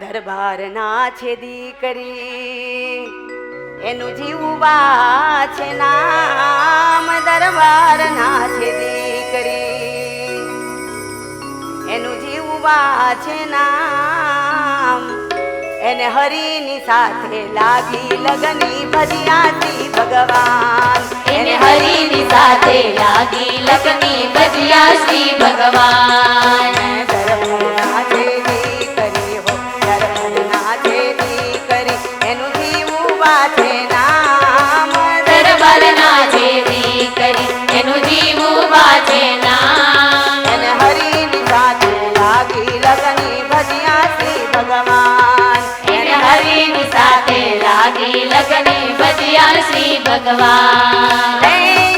દરબારના છે દીકરી એનું જીવવા છે નામ. દરબારના છે દીકરી એનું જીવવા છે નામ. એને હરિની સાથે લાગી લગની ભજ્યાથી ભગવાન. એને હરિની સાથે લાગી લગની ભજ્યા શ્રી ભગવાન. દરબારના છે દીકરી હો દરબારના છે દીકરી એનું જીવવા છે નામ. દરબારના છે દીકરી એનું જીવવા છે નામ. એને હરિની સાથે લાગી લગની ભજ્યા શ્રી ભગવાન. એને હરિની સાથે લાગી લગની ભજ્યા શ્રી ભગવાન.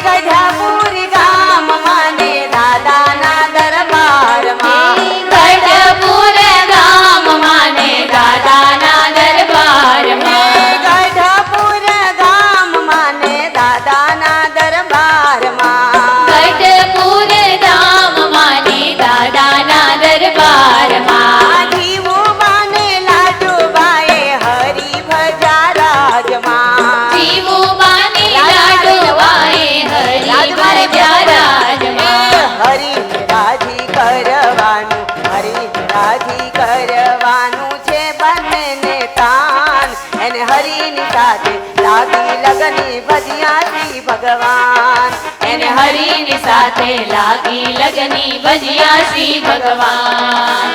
ગઢપુરી ગામ માને દાદાના દરબારમાં. ગઢપુર ગામ માને દાદાના દરબારમાં. ગઢપુર ગામ માને દાદાના દરબારમાં. ગઢપુર ગામ માને દાદાના દરબારમાં. જીવુબાને લાડુબાએ હરિ ભજા રાજમાં. જીવુબાને લાડુબાએ હરિ ભજા રાજમાં. હરિને રાજી કરવાનું હરિને રાજી કરવાનું છે બંનેને તાન. એને હરિની સાથે લાગી લગની ભજ્યા શ્રી ભગવાન. એને હરિની સાથે લાગી લગની ભજ્યા શ્રી ભગવાન.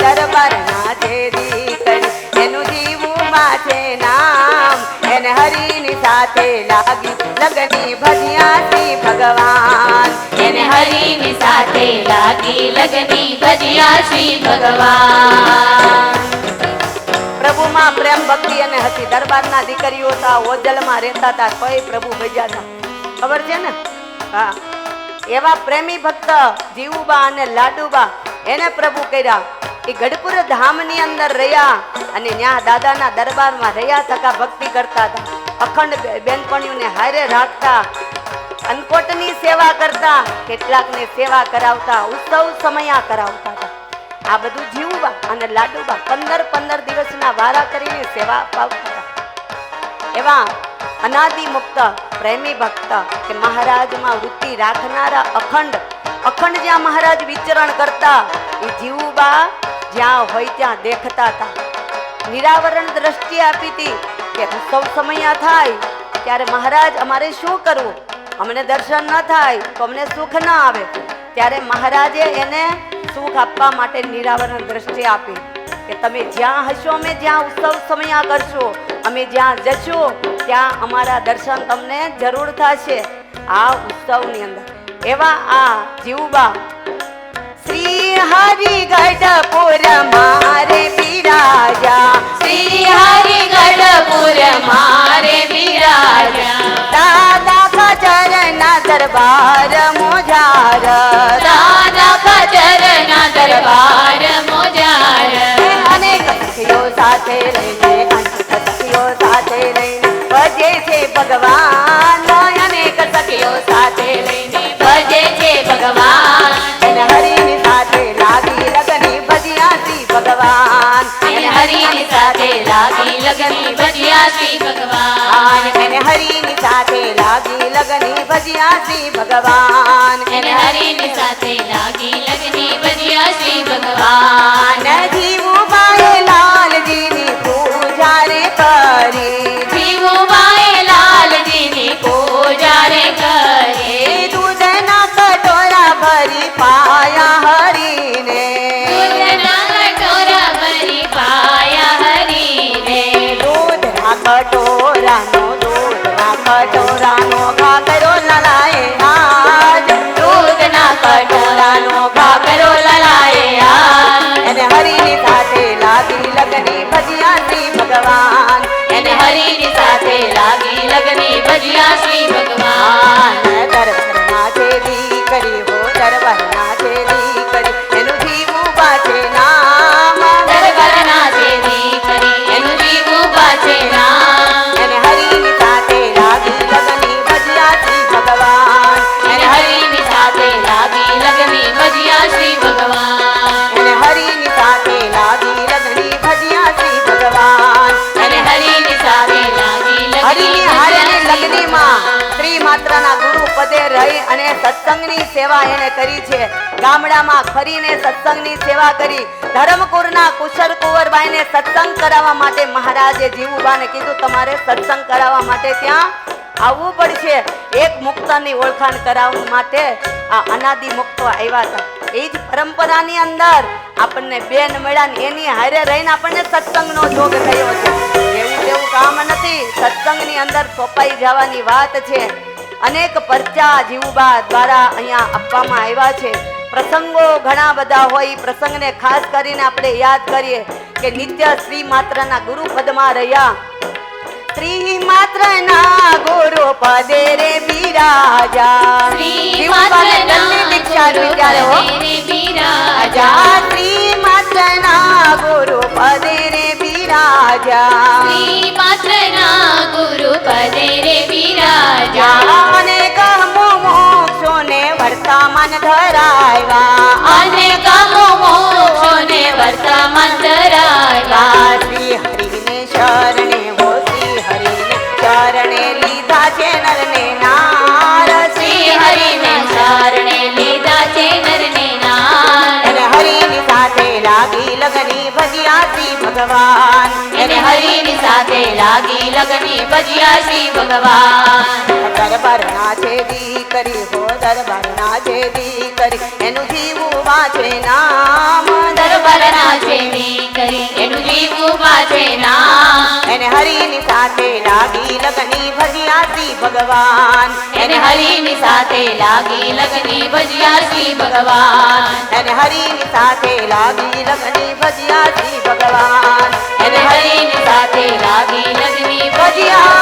દરબારના છે દીકરી એનું જીવમાં છે નામ. એને હરિની સાથે લાગી લગની ભજ્યા શ્રી ભગવાન. એને હરિની સાથે લાગી લગની ભજ્યા શ્રી ભગવાન. પ્રભુમાં પ્રેમ ભક્તિ અને હતી. દરબારના દીકરીઓ હતા ઓજલમાં રહેતા હતા કોઈ પ્રભુ ભજ્યા હતા ખબર છે ને. હા, એવા પ્રેમી ભક્ત જીવુબા અને લાડુબા એને પ્રભુ કર્યા. એ ગઢપુર ધામની અંદર રહ્યા અને ત્યાં દાદાના દરબારમાં રહ્યા થકા ભક્તિ કરતા હતા. અખંડ બેનપણીઓને હારે રાખતા, અન્નકોટની સેવા કરતા, કેટલાકને સેવા કરાવતા, ઉત્સવ સમયા કરાવતા હતા. આ બધું જીવુબા અને લાડુબા 15 દિવસના વારા કરીને સેવા અપાવતા હતા. એવા અનાદિ મુક્ત પ્રેમી ભક્ત કે મહારાજમાં વૃત્તિ રાખનારા અખંડ જ્યાં મહારાજ વિચરણ કરતા એ જીવુબા જ્યાં હોય ત્યાં દેખતા હતા. નિરાવરણ દ્રષ્ટિ આપી હતી કે ઉત્સવ સમયા થાય ત્યારે મહારાજ અમારે શું કરવું, અમને દર્શન ન થાય તો અમને સુખ ન આવે. ત્યારે મહારાજે એને સુખ આપવા માટે નિરાવરણ દ્રષ્ટિ આપી કે તમે જ્યાં હશો અમે જ્યાં ઉત્સવ સમયા કરશો, અમે જ્યાં જશો ત્યાં અમારા દર્શન તમને જરૂર થશે આ ઉત્સવની અંદર. એવા આ જીવુબા શ્રી હરિ ગઢપુર મારે બિરાજા. શ્રી હરિ ગઢપુર મારે બિરાજા. દાદા ખચરના દરબાર મોજાર. દાદા ખચરના દરબાર મોજાર. અનેક સખીઓ સાથે લઈને સખીઓ સાથે લઈને ભજે છે ભગવાન. અનેક સખીઓ સાથે લઈને ભજે છે ભગવાન. એને હરિની સાથે લાગી લગની ભજ્યા શ્રી ભગવાન. એને હરિની સાથે લાગી લગની ભજ્યા શ્રી ભગવાન. એને હરિની સાથે લાગી લગની ભજ્યા શ્રી ભગવાન. એને હરિની સાથે લાગી લગની ભજ્યા શ્રી ભગવાન. જીવુબાએ લાલજીની પૂજા રે કરી. જીવુબાએ લાલજીની પૂજા રે કરી. દૂધના કટોરા ભરી પાયા હરીને. દૂધના કટોરા ભરી પાયા હરીને. દૂધના કટોરાનો ઘા કર્યો લલાએ આજ. દૂધના કટોરાનો ઘા કર્યો લલાએ આજ. એને હરિની સાથે લાગી લગની ભજ્યા શ્રી ભગવાન. એને હરિની સાથે લાગી લગની ભજ્યા શ્રી ભગવાન. દરબારના છે દીકરી હો દરબારના છે દીકરી એનું જીવુબા છે નામ. દરબારના છે દીકરી એનું જીવુબા છે નામ. એને હરિની સાથે લાગી લગની ભજ્યા શ્રી ભગવાન. એને હરિની સાથે લાગી લગની ભજ્યા શ્રી ભગવાન. એને હરિની સાથે લાગી લગની ભજ્યા બધે રહી અને સત્સંગની સેવા એને કરી છે. ગામડામાં ફરીને સત્સંગની સેવા કરી. ધરમપુરના કુશળ કુંવરબાઈને સત્સંગ કરાવવા માટે મહારાજે જીવુબાને કીધું તમારે સત્સંગ કરાવવા માટે ત્યાં આવવું પડશે. એક મુક્તની ઓળખાણ કરાવવા માટે આ અનાદિ મુક્તો આવ્યા હતા. એ જ પરંપરાની અંદર આપણને બેન મળ્યા ને એની હારે રહીને આપણને સત્સંગનો જોગ થયો છે. એવું તેવું કામ નથી. સત્સંગની અંદર સોંપાઈ જવાની વાત છે. અનેક પરચા જીવુબા દ્વારા અહીંયા આપવામાં આવ્યા છે. પ્રસંગો ઘણા બધા હોય. પ્રસંગને ખાસ કરીને આપણે યાદ કરીએ કે નિત્ય શ્રી માત્રના ગુરુ પદમાં રહ્યા. શ્રી માત્રના ગુરુ પદે રે બિરાજા. શ્રી જીવુબાને માત્રના જલ્દી દીક્ષા ગુરુ વિચારે હો. પદે રે બિરાજા. રાજા શ્રી માત્રના ગુરુ પદે રે બિરાજા. શ્રી માત્રના ગુરુ પદે રે બિરાજા. અનેક મોક્ષોને વર્તમાન ધરાવ્યા. અનેક મોક્ષોને વર્તમાન ધરાવ્યા. શ્રી હરિને શરણે હો શ્રી હરિને શરણે લીધા છે નરને નાર. શ્રી હરિને શરણે લીધા છે નરને નાર. અને હરિની સાથે લાગી લગની ભજ્યા શ્રી ભગવાન. એને હરિની સાથે લાગી લગની ભજ્યા શ્રી ભગવાન. દરબારના છે દીકરી હો દરબારના છે દીકરી એનું જીવું વાંચે નામ. દરબારના છે દીકરી એનું જીવું વાંચે નામ. એને હરિની સાથે લાગી લગની ભજ્યા શ્રી ભગવાન. એને હરિની સાથે લાગી લગની ભજ્યા શ્રી ભગવાન. એને હરિની સાથે લાગી લગની ભજ્યા શ્રી ભગવાન. એને હરિની સાથે લાગી લગની ભજ્યા ભજ્યા